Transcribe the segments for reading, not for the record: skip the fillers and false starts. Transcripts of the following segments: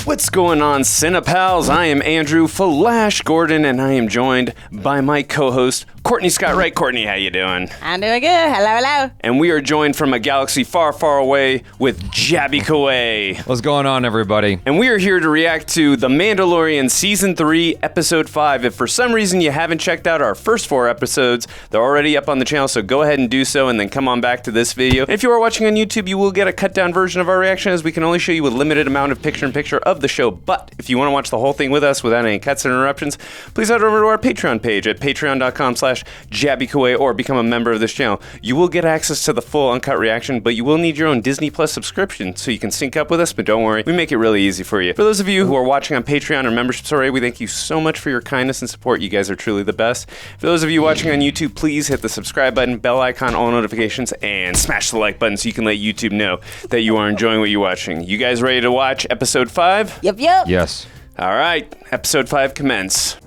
What's going on, Cinepals? I am Andrew Flash Gordon, and I am joined by my co-host, Courtney Scott Wright. Courtney, how you doing? I'm doing good. Hello, hello. And we are joined from a galaxy far, far away with Jabby Kaway. What's going on, everybody? And we are here to react to The Mandalorian Season 3, Episode 5. If for some reason you haven't checked out our first 4 episodes, they're already up on the channel, so go ahead and do so, and then come on back to this video. And if you are watching on YouTube, you will get a cut-down version of our reaction, as we can only show you a limited amount of picture-in-picture of the show. But if you want to watch the whole thing with us without any cuts and interruptions, please head over to our Patreon page at patreon.com/JabbyKaway or become a member of this channel. You will get access to the full uncut reaction, but you will need your own Disney Plus subscription so you can sync up with us, but don't worry, we make it really easy for you. For those of you who are watching on Patreon or memberships already, we thank you so much for your kindness and support. You guys are truly the best. For those of you watching on YouTube, please hit the subscribe button, bell icon, all notifications, and smash the like button so you can let YouTube know that you are enjoying what you're watching. You guys ready to watch episode 5? Yep. Yes. All right, episode 5 commence.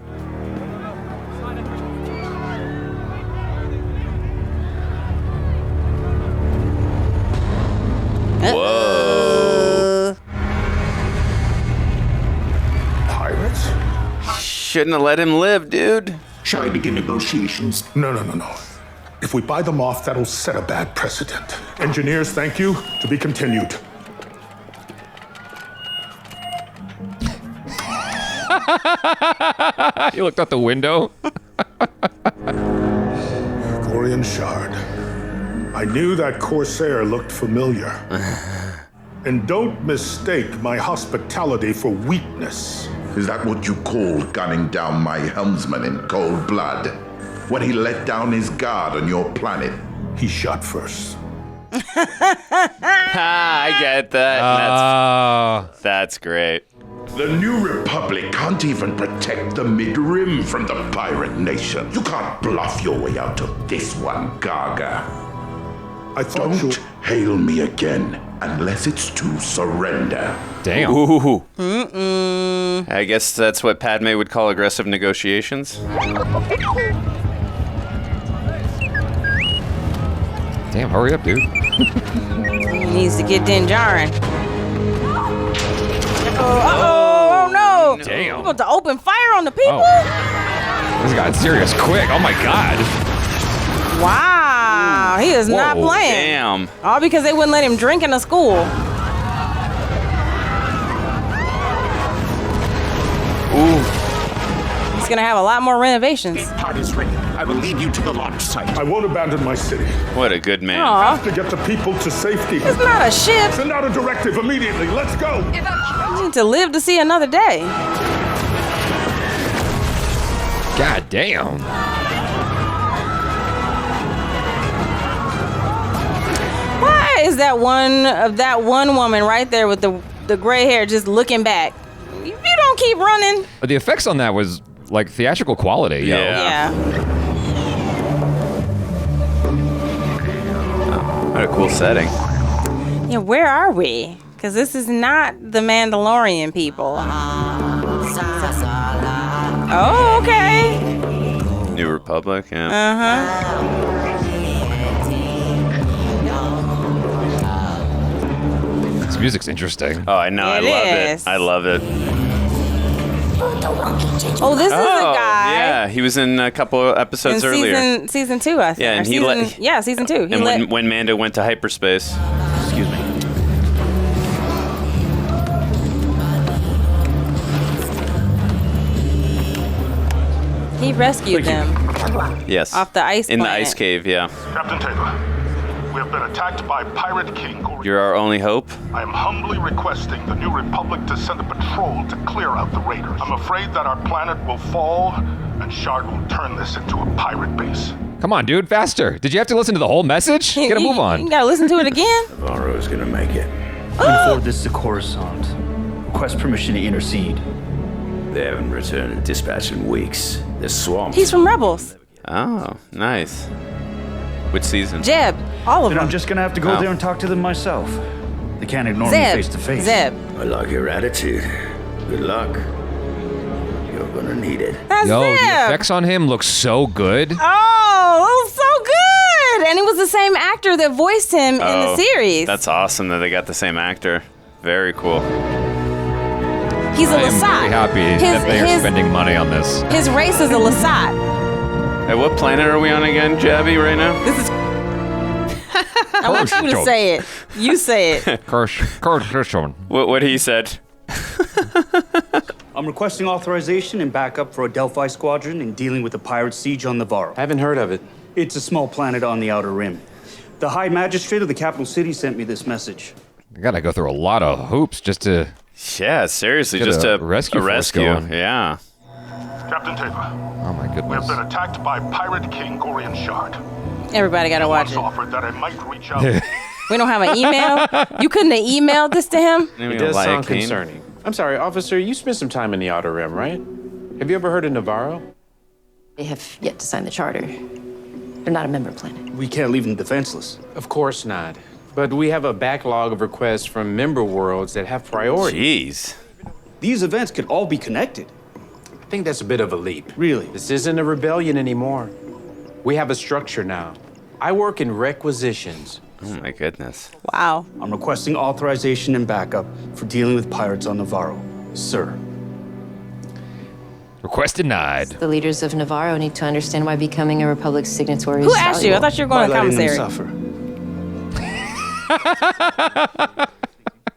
Whoa. Pirates? Shouldn't have let him live, dude. Shall I begin negotiations? No. If we buy them off, that'll set a bad precedent. Engineers, thank you. To be continued. You looked out the window. Gorian Shard. I knew that Corsair looked familiar. And don't mistake my hospitality for weakness. Is that what you call gunning down my helmsman in cold blood? When he let down his guard on your planet? He shot first. I get that. That's great. The New Republic can't even protect the Mid-Rim from the pirate nation. You can't bluff your way out of this one, Gaga. I thought Don't hail me again unless it's to surrender. Damn. Ooh. I guess that's what Padme would call aggressive negotiations. Damn, hurry up, dude. He needs to get Din Djarin. Oh no! Damn. You about to open fire on the people? This got serious quick. Oh my god. Wow, he is not playing. Damn. All because they wouldn't let him drink in the school. Ooh. He's gonna have a lot more renovations. Party's ready. I will lead you to the launch site. I won't abandon my city. What a good man. Aw, To get the people to safety. it's not a ship. Send out a directive immediately. Let's go. You need to live to see another day. God damn. Why is that one woman right there with the gray hair just looking back? If you don't keep running. The effects on that was like theatrical quality. Yo. Yeah. Yeah. What a cool setting. Yeah, where are we? Because this is not the Mandalorian people. Oh, okay. New Republic, yeah. This music's interesting. Oh, I know. I It love is. it. I love it. Oh, this is a guy. Yeah, he was in a couple of episodes earlier. Season 2, I think. Yeah, and Or he let- season 2. He And let, when Mando went to hyperspace. Excuse me. he rescued them Yes. off the ice In the planet. ice cave, yeah. Captain Taylor, we have been attacked by Pirate King Gorian. You're our only hope. I am humbly requesting the New Republic to send a patrol to clear out the raiders. I'm afraid that our planet will fall, and Shard will turn this into a pirate base. Come on, dude, faster. Did you have to listen to the whole message? Get a move You on. gotta listen to it again. Navarro's gonna make it. Forward this to Coruscant. Request permission to intercede. They haven't returned a dispatch in weeks. They're swamped. He's from Rebels. Oh, nice. Which season? Jeb. All of Then I'm them. just gonna have to go Oh. there and talk to them myself. They can't ignore me Zeb. face to face. Zeb. I like your attitude. Good luck. You're gonna need it. That's Yo, the Zeb. effects on him look so good. Oh, that was so good. And it was the same actor that voiced him in the series. That's awesome that they got the same actor. Very cool. He's a I am Lasat. very happy that they are spending money on this. His race is a Lasat. Hey, what planet are we on again, Jabby, right now? This is. I want you to say it. You say it. What he said. I'm requesting authorization and backup for a Delphi squadron in dealing with the pirate siege on Navarro. I haven't heard of it. It's a small planet on the outer rim. The High Magistrate of the capital city sent me this message. I gotta go through a lot of hoops just to. Yeah, seriously, Get just a a rescue force going. Yeah. Captain Teva, Oh my we have goodness. been attacked by Pirate King Gorian Shard. Everybody gotta watch Once it. offered that I might reach out. We don't have an email. You couldn't have emailed this to him. It does sound concerning. I'm sorry, officer, you spent some time in the Outer Rim, right? Have you ever heard of Navarro? They have yet to sign the charter. They're not a member planet. We can't leave them defenseless. Of course not. But we have a backlog of requests from member worlds that have priority. Jeez. These events could all be connected. I think that's a bit of a leap. Really? This isn't a rebellion anymore. We have a structure now. I work in requisitions. Oh my goodness. Wow. I'm requesting authorization and backup for dealing with pirates on Navarro. Sir. Request denied. The leaders of Navarro need to understand why becoming a Republic signatory Who is asked you? I thought you were going to Letting them commissary. suffer.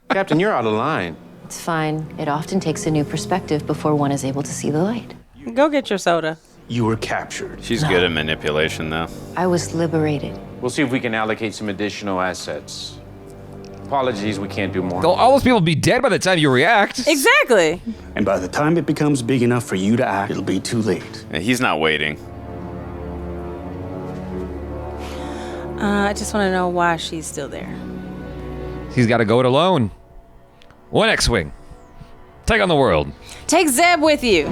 Captain, you're out of line. It's fine. It often takes a new perspective before one is able to see the light. Go get your soda. You were captured. She's good at manipulation, though. I was liberated. We'll see if we can allocate some additional assets. Apologies, we can't do more. They'll all those people be dead by the time you react. Exactly. And by the time it becomes big enough for you to act, it'll be too late. Yeah, he's not waiting. I just want to know why she's still there. He's got to go it alone. One X-Wing. Take on the world. Take Zeb with you.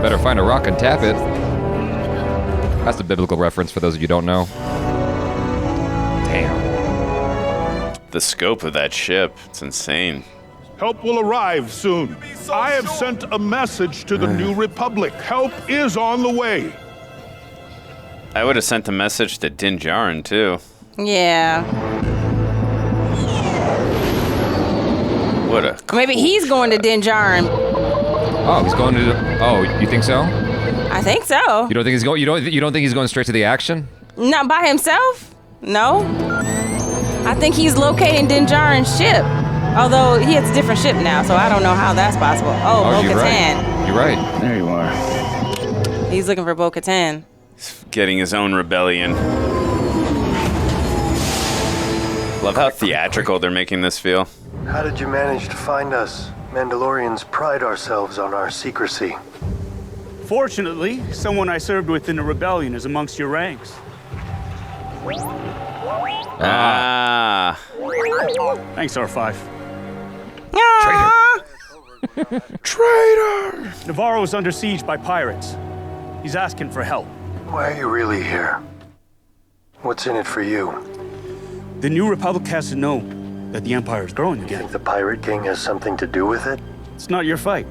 Better find a rock and tap it. That's a biblical reference for those of you who don't know. Damn. The scope of that ship, it's insane. Help will arrive soon. I have sent a message to the New Republic. Help is on the way. I would have sent a message to Din Djarin, too. Yeah. What a Maybe he's going to Din Djarin. Oh, he's going to. Oh, you think so? I think so. You don't think he's going? You don't think he's going straight to the action? Not by himself? No. I think he's locating Din Djarin's ship. Although he has a different ship now, so I don't know how that's possible. Oh, you're Bo-Katan. right. You're right. There you are. He's looking for Bo-Katan. getting his own rebellion. Love how theatrical they're making this feel. How did you manage to find us? Mandalorians pride ourselves on our secrecy. Fortunately, someone I served with in the rebellion is amongst your ranks. Ah. Thanks, R5. Traitor! Navarro is under siege by pirates. He's asking for help. Why are you really here? What's in it for you? The New Republic has to know that the Empire is growing again. Think the Pirate King has something to do with it? It's not your fight.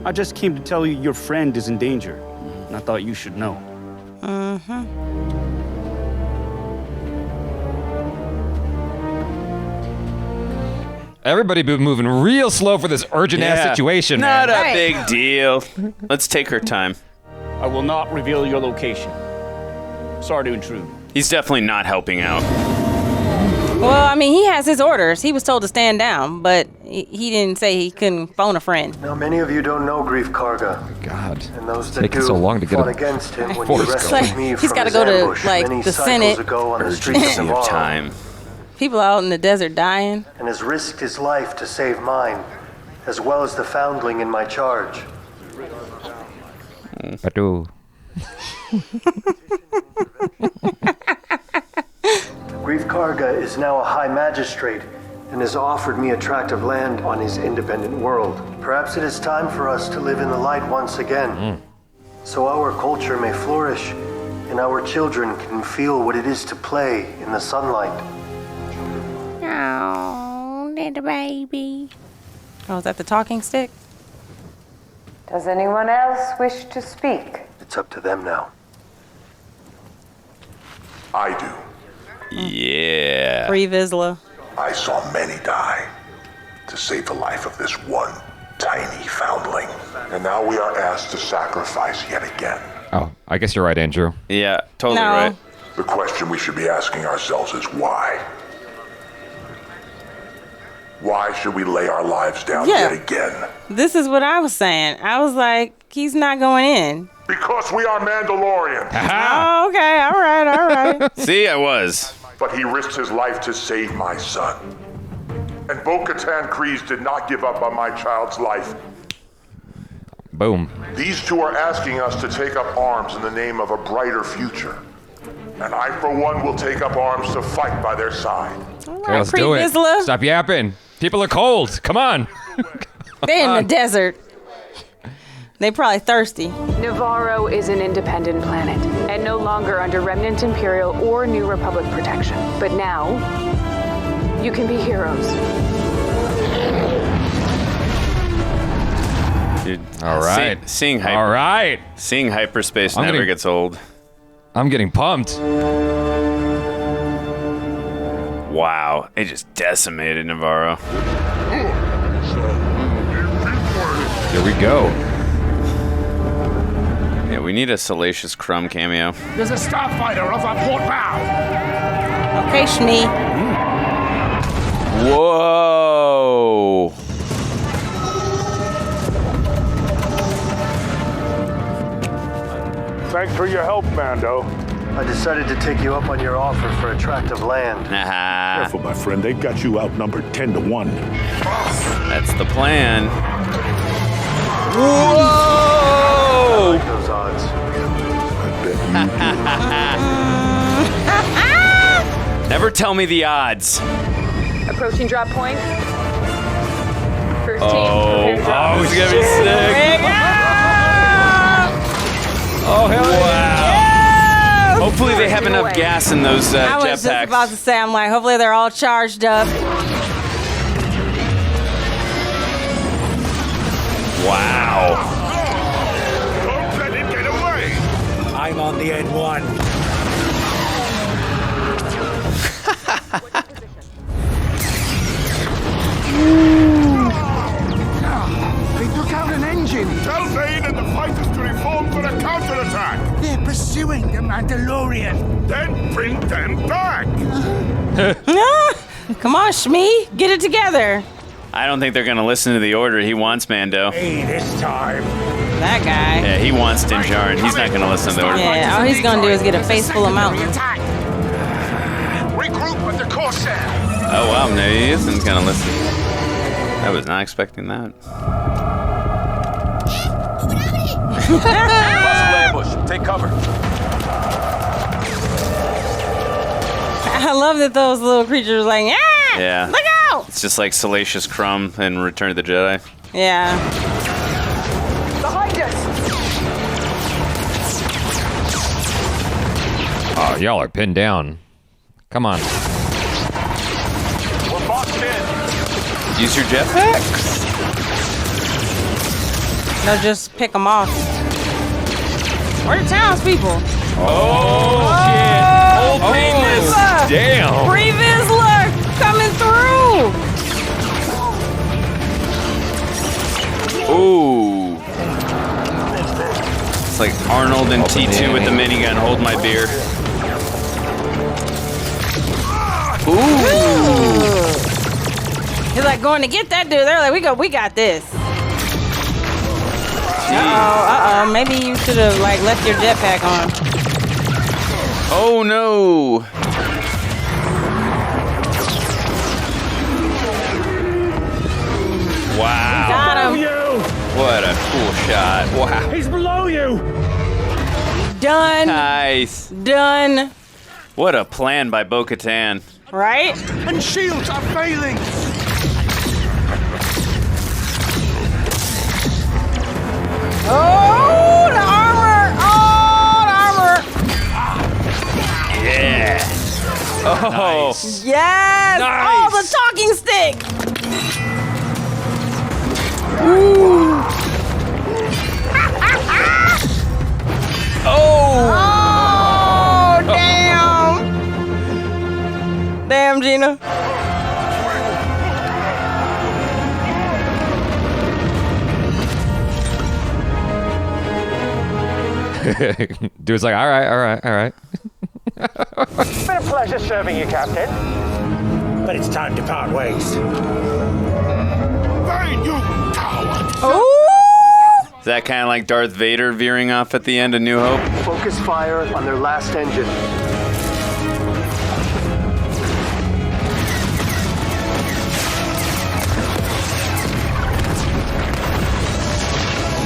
I just came to tell you your friend is in danger, and I thought you should know. Everybody been moving real slow for this urgent-ass situation, Not man. a big deal. Let's take her time. I will not reveal your location. Sorry to intrude. He's definitely not helping out. Well, I mean, he has his orders. He was told to stand down, but he didn't say he couldn't phone a friend. Now, many of you don't know Grief Karga. God, And those that taking do so long to get fought a against him when force he rescued going. me He's from gotta his go to, ambush like, many the cycles Senate. ago on the streets of Urgency of Navarro, time. People out in the desert dying. and has risked his life to save mine, as well as the foundling in my charge. Patu. Grief Karga is now a high magistrate and has offered me a tract of land on his independent world. Perhaps it is time for us to live in the light once again, so our culture may flourish and our children can feel what it is to play in the sunlight. Oh, little baby. Oh, is that the talking stick? Does anyone else wish to speak? It's up to them now. I do. Yeah. Free Vizsla. I saw many die. to save the life of this one tiny foundling. And now we are asked to sacrifice yet again. Oh, I guess you're right, Andrew. Yeah, totally No. right. The question we should be asking ourselves is why? Why should we lay our lives down Yeah. yet again? This is what I was saying. I was like, he's not going in. Because we are Mandalorians. Oh, okay, all right. See, I was. But he risked his life to save my son. And Bo-Katan Kryze did not give up on my child's life. Boom. These two are asking us to take up arms in the name of a brighter future. And I, for one, will take up arms to fight by their side. Okay, let's do it. Vizsla. Stop yapping. People are cold. Come on. They're in the desert. They probably thirsty. Navarro is an independent planet and no longer under Remnant Imperial or New Republic protection. But now, you can be heroes. Dude, All right. Seeing All right. Seeing hyperspace I'm never gonna- gets old. I'm getting pumped. Wow, they just decimated Navarro. Here we go. Yeah, we need a Salacious Crumb cameo. There's a starfighter off our port bow. Okay, Shmee. Whoa! Thanks for your help, Mando. I decided to take you up on your offer for a tract of land. Careful, my friend. They've got you outnumbered 10-1. That's the plan. I Whoa! like those odds. Never tell me the odds. Approaching drop point. First team, Oh, prepare drop. this is gonna be sick. Oh, hell Wow. Hopefully they have enough gas in those I was just jetpacks. about to say, I'm like, hopefully they're all charged up. Wow. Don't let it get away. I'm on the N1. They took out an engine. Tell Vane and the fighters to reform for a counterattack. They're pursuing the Mandalorian. Then bring them back. Come on, Shmee, get it together. I don't think they're gonna listen to the order. He wants Mando. Hey, this time. That guy. Yeah, he wants Din Djarin. He's not gonna listen to the order. Yeah, all he's gonna do is get a face full of mountain. Regroup with the Corsair. Oh wow, no, he isn't gonna listen. I was not expecting that. Ambush. Take cover. I love that those little creatures are like, ah! Yeah. Look out! It's just like Salacious Crumb in Return of the Jedi. Yeah. Behind us. Oh, y'all are pinned down. Come on. We're boxed in. Use your jetpack? No, just pick them off. Where the townspeople? Oh, shit. Old painless. Damn. Free Vizsla coming through. Ooh. It's like Arnold and T2 with the minigun. Hold my beer. Ooh. He's like going to get that dude. They're like, we got this. Uh-oh. Maybe you should have like left your jetpack on. Oh no. Wow. Got him. What a cool shot. Wow. He's below you. Done. Nice. Done. What a plan by Bo-Katan. Right? And shields are failing. Oh, the armor. Oh, the armor. Yeah. Oh. Yes. Nice. Oh, the talking stick. Ooh. Oh. Oh, damn. Damn, Gina. Dude's like, all right. It's been a pleasure serving you, Captain. But it's time to part ways. Hey, you coward! Oh! Is that kind of like Darth Vader veering off at the end of New Hope? Focus fire on their last engine.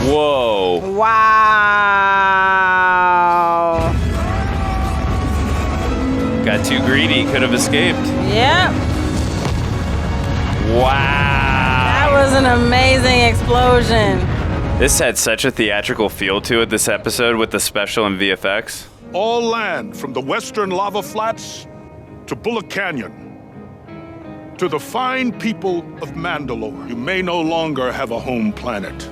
Whoa. Wow. Got too greedy, could have escaped. Yep. Wow. That was an amazing explosion. This had such a theatrical feel to it, this episode, with the special and VFX. All land from the western lava flats to Bullock Canyon. To the fine people of Mandalore, you may no longer have a home planet.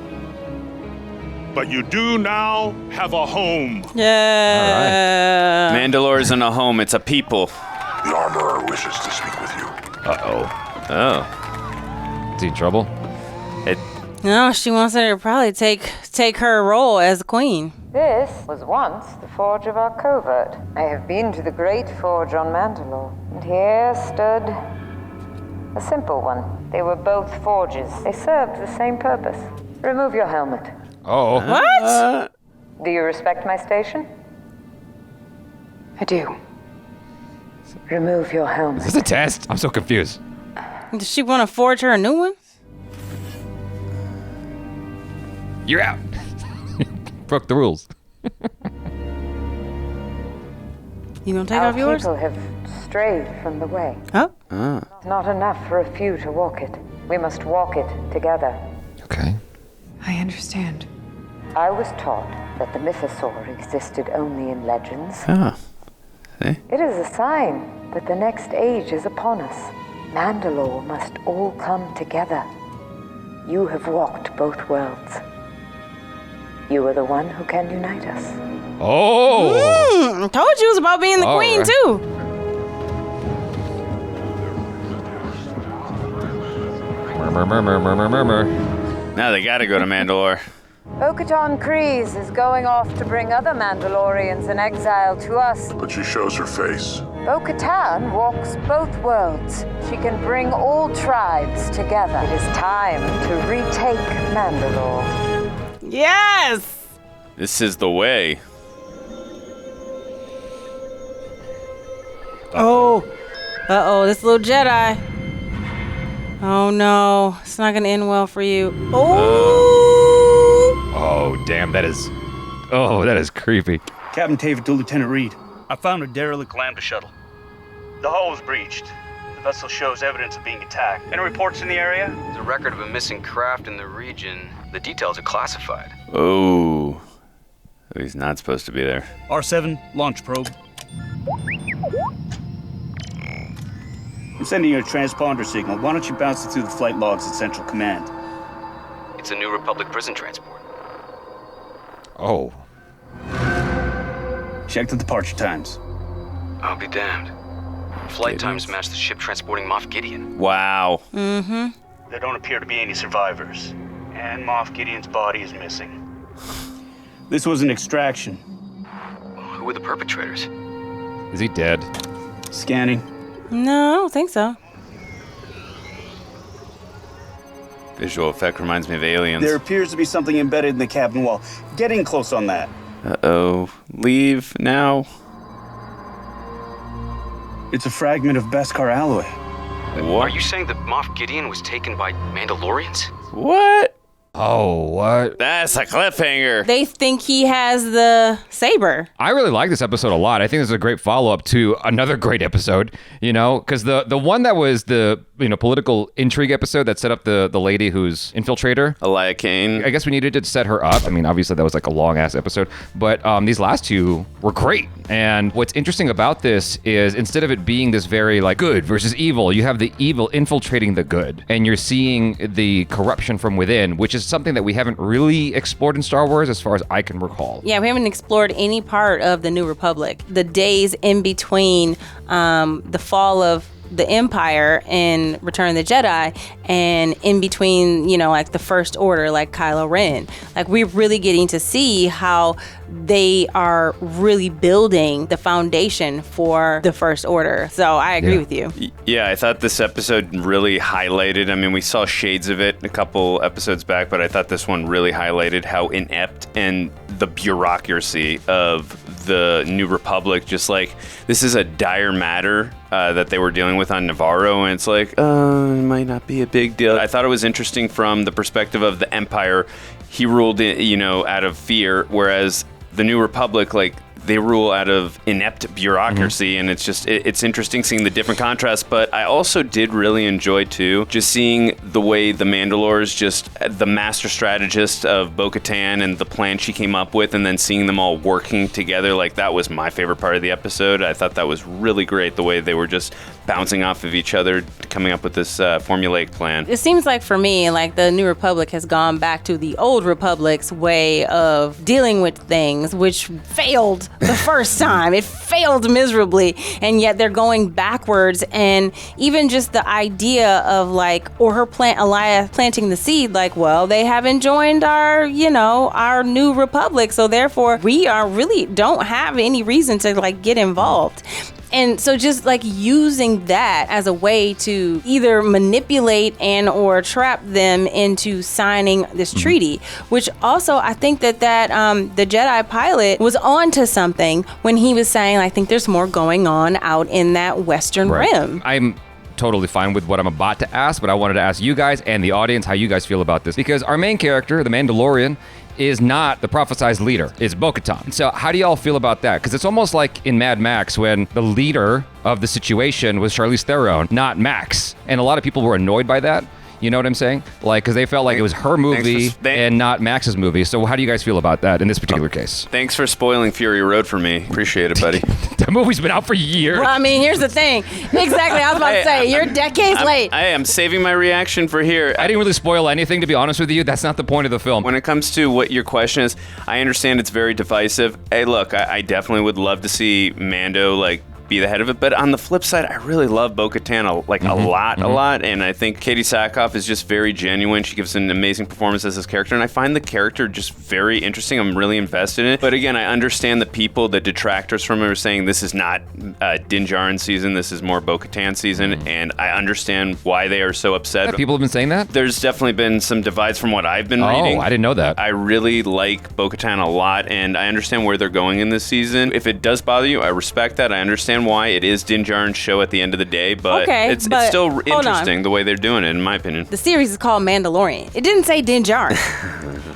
But you do now have a home. Yeah. All right. Mandalore isn't a home, it's a people. The armorer wishes to speak with you. Uh-oh. Oh. Is he in trouble? No, she wants her to probably take her role as the queen. This was once the forge of our covert. I have been to the great forge on Mandalore, and here stood a simple one. They were both forges. They served the same purpose. Remove your helmet. Oh. What? Do you respect my station? I do. Remove your helmet. Is this a test? I'm so confused. Does she want to forge her a new one? You're out. Broke the rules. You gonna take Our off yours? people have strayed from the way. Oh. It's not enough for a few to walk it. We must walk it together. Okay. I understand. I was taught that the mythosaur existed only in legends. Oh. See? It is a sign that the next age is upon us. Mandalore must all come together. You have walked both worlds. You are the one who can unite us. Oh! Told you it was about being the queen, right. too. Murmur. Now they gotta go to Mandalore. Bo-Katan Kryze is going off to bring other Mandalorians in exile to us. But she shows her face. Bo-Katan walks both worlds. She can bring all tribes together. It is time to retake Mandalore. Yes! This is the way. Oh. Uh-oh, this little Jedi. Oh, no. It's not going to end well for you. Oh! Oh, damn, that is creepy. Captain Taven to Lieutenant Reed. I found a derelict Lambda shuttle. The hull was breached. The vessel shows evidence of being attacked. Any reports in the area? There's a record of a missing craft in the region. The details are classified. Oh. He's not supposed to be there. R7, launch probe. I'm sending you a transponder signal. Why don't you bounce it through the flight logs at Central Command? It's a New Republic prison transport. Oh. Check the departure times. I'll be damned. Flight times match the ship transporting Moff Gideon. Wow. Mm-hmm. There don't appear to be any survivors. And Moff Gideon's body is missing. This was an extraction. Who were the perpetrators? Is he dead? Scanning. No, I don't think so. Visual effect reminds me of Aliens. There appears to be something embedded in the cabin wall. Get in close on that. Uh-oh. Leave now. It's a fragment of Beskar alloy. Are you saying that Moff Gideon was taken by Mandalorians? What? Oh, what? That's a cliffhanger. They think he has the saber. I really like this episode a lot. I think this is a great follow-up to another great episode, because the one that was the political intrigue episode that set up the lady who's infiltrator. Elia Kane. I guess we needed to set her up. I mean, obviously that was like a long-ass episode, but these last two were great. And what's interesting about this is instead of it being this very like good versus evil, you have the evil infiltrating the good. And you're seeing the corruption from within, which is something that we haven't really explored in Star Wars as far as I can recall. Yeah, we haven't explored any part of the New Republic. The days in between the fall of the Empire in Return of the Jedi and in between, you know, like the First Order, like Kylo Ren. Like, we're really getting to see how they are really building the foundation for the First Order. So I agree with you. Yeah, I thought this episode really highlighted, I mean, we saw shades of it a couple episodes back, but I thought this one really highlighted how inept and the bureaucracy of the New Republic, just like, this is a dire matter that they were dealing with on Navarro, and it's like, it might not be a big deal. I thought it was interesting from the perspective of the Empire. He ruled, you know, out of fear, whereas the New Republic, like, they rule out of inept bureaucracy, and it's just, it's interesting seeing the different contrasts. But I also did really enjoy, too, just seeing the way the Mandalore is just the master strategist of Bo-Katan and the plan she came up with, and then seeing them all working together. Like, that was my favorite part of the episode. I thought that was really great, the way they were just bouncing off of each other, coming up with this formulaic plan. It seems like, for me, like, the New Republic has gone back to the old Republic's way of dealing with things, which failed the first time. It failed miserably, and yet they're going backwards. And even just the idea of, like, or her Elia planting the seed, like, well, they haven't joined our, you know, our New Republic, so therefore we are really don't have any reason to, like, get involved. And so just like using that as a way to either manipulate and or trap them into signing this treaty, which also I think that the Jedi pilot was on to something when he was saying, I think there's more going on out in that Western Rim. I'm totally fine with what I'm about to ask, but I wanted to ask you guys and the audience how you guys feel about this, because our main character, the Mandalorian, is not the prophesized leader. It's Bo-Katan. So how do y'all feel about that? Because it's almost like in Mad Max when the leader of the situation was Charlize Theron, not Max. And a lot of people were annoyed by that. You know what I'm saying? Like, because they felt like it was her movie and not Max's movie. So how do you guys feel about that in this particular case? Thanks for spoiling Fury Road for me. Appreciate it, buddy. That movie's been out for years. Well, I mean, here's the thing. Exactly. I was about to say, you're decades late. I am saving my reaction for here. I didn't really spoil anything, to be honest with you. That's not the point of the film. When it comes to what your question is, I understand it's very divisive. Hey, look, I definitely would love to see Mando, like, be the head of it, but on the flip side, I really love Bo-Katan a lot, and I think Katee Sackhoff is just very genuine. She gives an amazing performance as this character, and I find the character just very interesting. I'm really invested in it, but again, I understand the people, the detractors from it, are saying this is not Din Djarin season, this is more Bo-Katan season, and I understand why they are so upset. People have been saying that? There's definitely been some divides from what I've been reading. Oh, I didn't know that. I really like Bo-Katan a lot, and I understand where they're going in this season. If it does bother you, I respect that. I understand why. It is Din Djarin's show at the end of the day, but it's still interesting the way they're doing it, in my opinion. The series is called Mandalorian. It didn't say Din Djarin.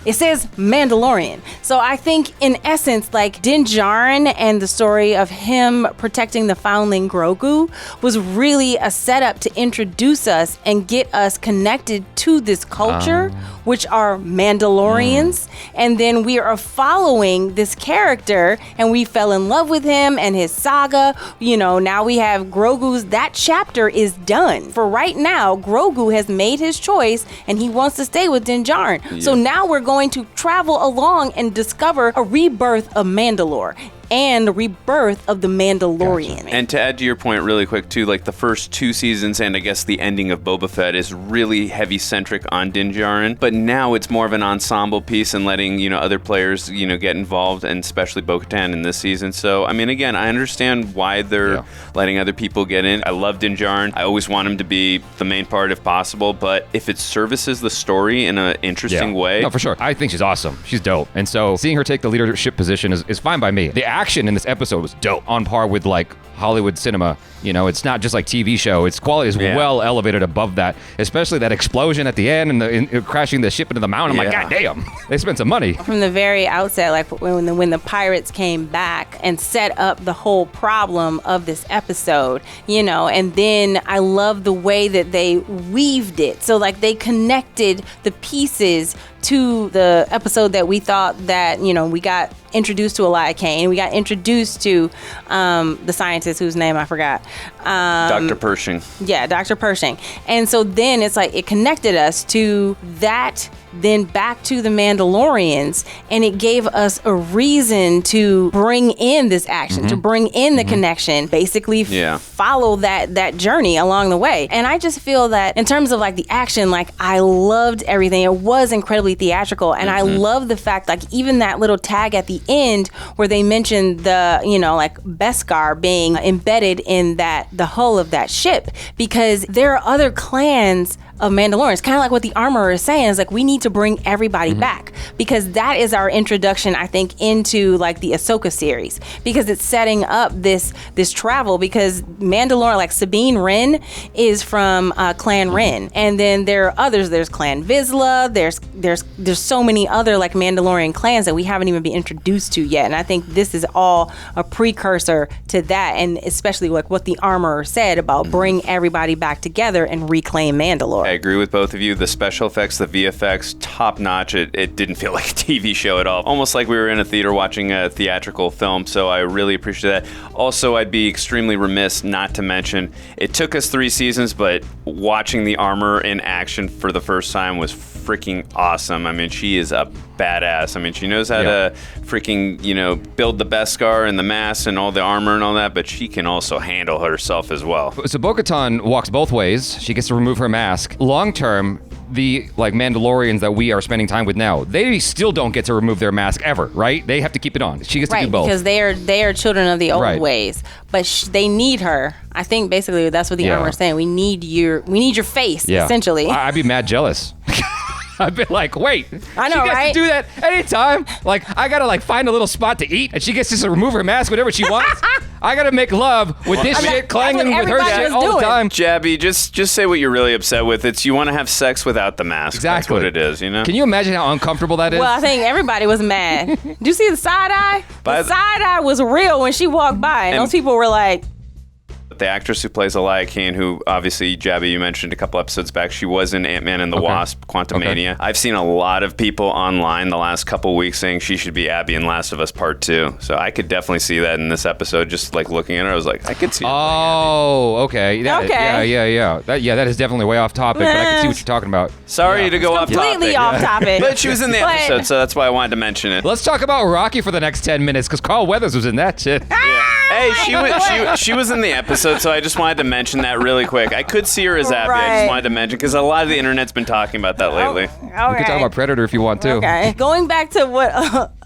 It says Mandalorian. So I think, in essence, like, Din Djarin and the story of him protecting the foundling Grogu was really a setup to introduce us and get us connected to this culture, which are Mandalorians. And then we are following this character, and we fell in love with him and his saga. You know, now we have Grogu's, that chapter is done. For right now, Grogu has made his choice, and he wants to stay with Din Djarin. Yeah. So now we're going to travel along and discover a rebirth of Mandalore and the rebirth of the Mandalorian. Gotcha. And to add to your point really quick too, like the first 2 seasons and I guess the ending of Boba Fett is really heavy centric on Din Djarin, but now it's more of an ensemble piece and letting, you know, other players, you know, get involved, and especially Bo-Katan in this season. So I mean, again, I understand why they're letting other people get in. I love Din Djarin. I always want him to be the main part if possible, but if it services the story in an interesting way. No, for sure. I think she's awesome. She's dope. And so seeing her take the leadership position is fine by me. The action in this episode was dope, on par with like Hollywood cinema. You know, it's not just like TV show. Its quality is well elevated above that, especially that explosion at the end and crashing the ship into the mountain. I'm like, God damn, they spent some money. From the very outset, like when the pirates came back and set up the whole problem of this episode, you know, and then I love the way that they weaved it. So like they connected the pieces to the episode that we thought that, you know, we got introduced to Elia Kane. We got introduced to the scientist whose name I forgot. Dr. Pershing. Yeah, Dr. Pershing. And so then it's like it connected us to that then back to the Mandalorians, and it gave us a reason to bring in this action, to bring in the connection, basically follow that journey along the way. And I just feel that in terms of like the action, like I loved everything. It was incredibly theatrical, and I love the fact like even that little tag at the end where they mentioned the, you know, like Beskar being embedded in the hull of that ship, because there are other clans of Mandalorians, kind of like what the armorer is saying, is like we need to bring everybody back, because that is our introduction, I think, into like the Ahsoka series, because it's setting up this travel, because Mandalorian, like Sabine Wren is from Clan Wren, and then there are others. There's Clan Vizsla. There's so many other like Mandalorian clans that we haven't even been introduced to yet, and I think this is all a precursor to that, and especially like what the armorer said about bring everybody back together and reclaim Mandalore. I agree with both of you. The special effects, the VFX, top notch. It didn't feel like a TV show at all. Almost like we were in a theater watching a theatrical film, so I really appreciate that. Also, I'd be extremely remiss not to mention, it took us 3 seasons, but watching the armor in action for the first time was freaking awesome. I mean, she is a badass. I mean, she knows how to freaking, you know, build the Beskar and the mass and all the armor and all that, but she can also handle herself as well. So Bo-Katan walks both ways. She gets to remove her mask. Long term, the like Mandalorians that we are spending time with now, they still don't get to remove their mask ever, right? They have to keep it on. She gets to do both. Because they are children of the old ways, but they need her. I think basically that's what the armor is saying. We need your face, essentially. I'd be mad jealous. I'd be like, wait, I know, she gets right? to do that anytime. Like, I gotta like find a little spot to eat, and she gets to remove her mask whenever she wants. I gotta make love with this shit clanging with her shit all the time. Jabby, just say what you're really upset with. It's you want to have sex without the mask. Exactly. That's what it is, you know? Can you imagine how uncomfortable that is? Well, I think everybody was mad. Did you see the side eye? The side eye was real when she walked by, and those people were like, the actress who plays Elia Kane, who obviously, Jabby, you mentioned a couple episodes back, she was in Ant-Man and the Wasp, Quantumania. I've seen a lot of people online the last couple weeks saying she should be Abby in Last of Us Part 2. So I could definitely see that in this episode. Just like looking at her, I was like, I could see her. Oh, okay. Yeah. That is definitely way off topic, but I can see what you're talking about. Sorry to go off topic. Completely off topic. But she was in the episode, so that's why I wanted to mention it. Let's talk about Rocky for the next 10 minutes, because Carl Weathers was in that shit. Hey, she was in the episode, so I just wanted to mention that really quick. I could see her as Abby. I just wanted to mention, because a lot of the internet's been talking about that lately. We can talk about Predator if you want to. Okay. Going back to what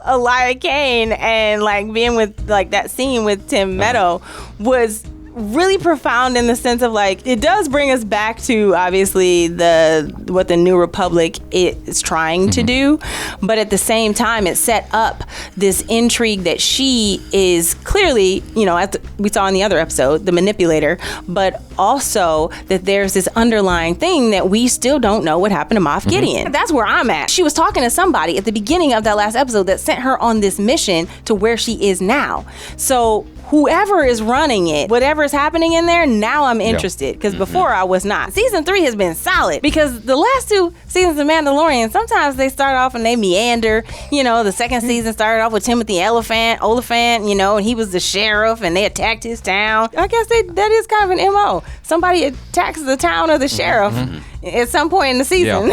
Elia Kane and like being with like that scene with Tim Meadow was really profound in the sense of like it does bring us back to obviously what the New Republic is trying to do, but at the same time it set up this intrigue that she is clearly, you know, as we saw in the other episode, the manipulator, but also that there's this underlying thing that we still don't know what happened to Moff Gideon. That's where I'm at. She was talking to somebody at the beginning of that last episode that sent her on this mission to where she is now. So whoever is running it, whatever is happening in there, now I'm interested. Because before I was not. Season 3 has been solid. Because the last 2 seasons of Mandalorian, sometimes they start off and they meander. You know, the second season started off with Timothy Oliphant, you know, and he was the sheriff and they attacked his town. I guess that is kind of an MO. Somebody attacks the town of the sheriff at some point in the season.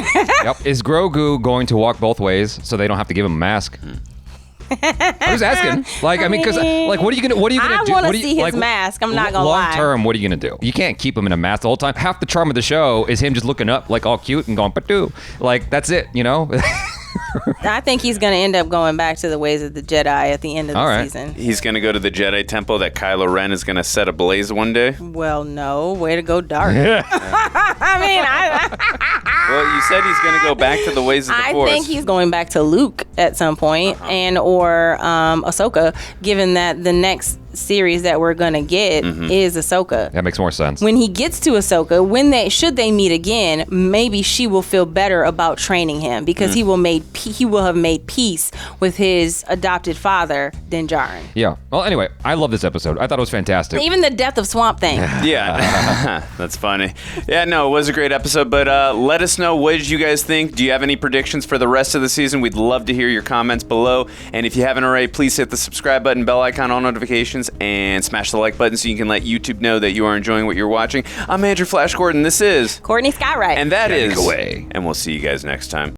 Is Grogu going to walk both ways so they don't have to give him a mask? I was asking, like, I mean, because, like, what are you gonna do? I want to see his mask. I'm not gonna lie. Long term, what are you gonna do? You can't keep him in a mask the whole time. Half the charm of the show is him just looking up, like, all cute and going, "Patoo." Like, that's it, you know. I think he's going to end up going back to the ways of the Jedi at the end of the season. He's going to go to the Jedi temple that Kylo Ren is going to set ablaze one day. Well, no. Way to go dark. Well, you said he's going to go back to the ways of the Force. I think he's going back to Luke at some point, and or Ahsoka, given that the next series that we're gonna get is Ahsoka. That makes more sense. When he gets to Ahsoka, should they meet again, maybe she will feel better about training him because he will have made peace with his adopted father, Din Djarin. Yeah. Well, anyway, I love this episode. I thought it was fantastic. Even the death of Swamp Thing. Yeah, that's funny. Yeah, no, it was a great episode, but let us know, what did you guys think? Do you have any predictions for the rest of the season? We'd love to hear your comments below, and if you haven't already, please hit the subscribe button, bell icon, all notifications, and smash the like button so you can let YouTube know that you are enjoying what you're watching. I'm Andrew Flash Gordon. This is Courtney Skywright. And that is away. And we'll see you guys next time.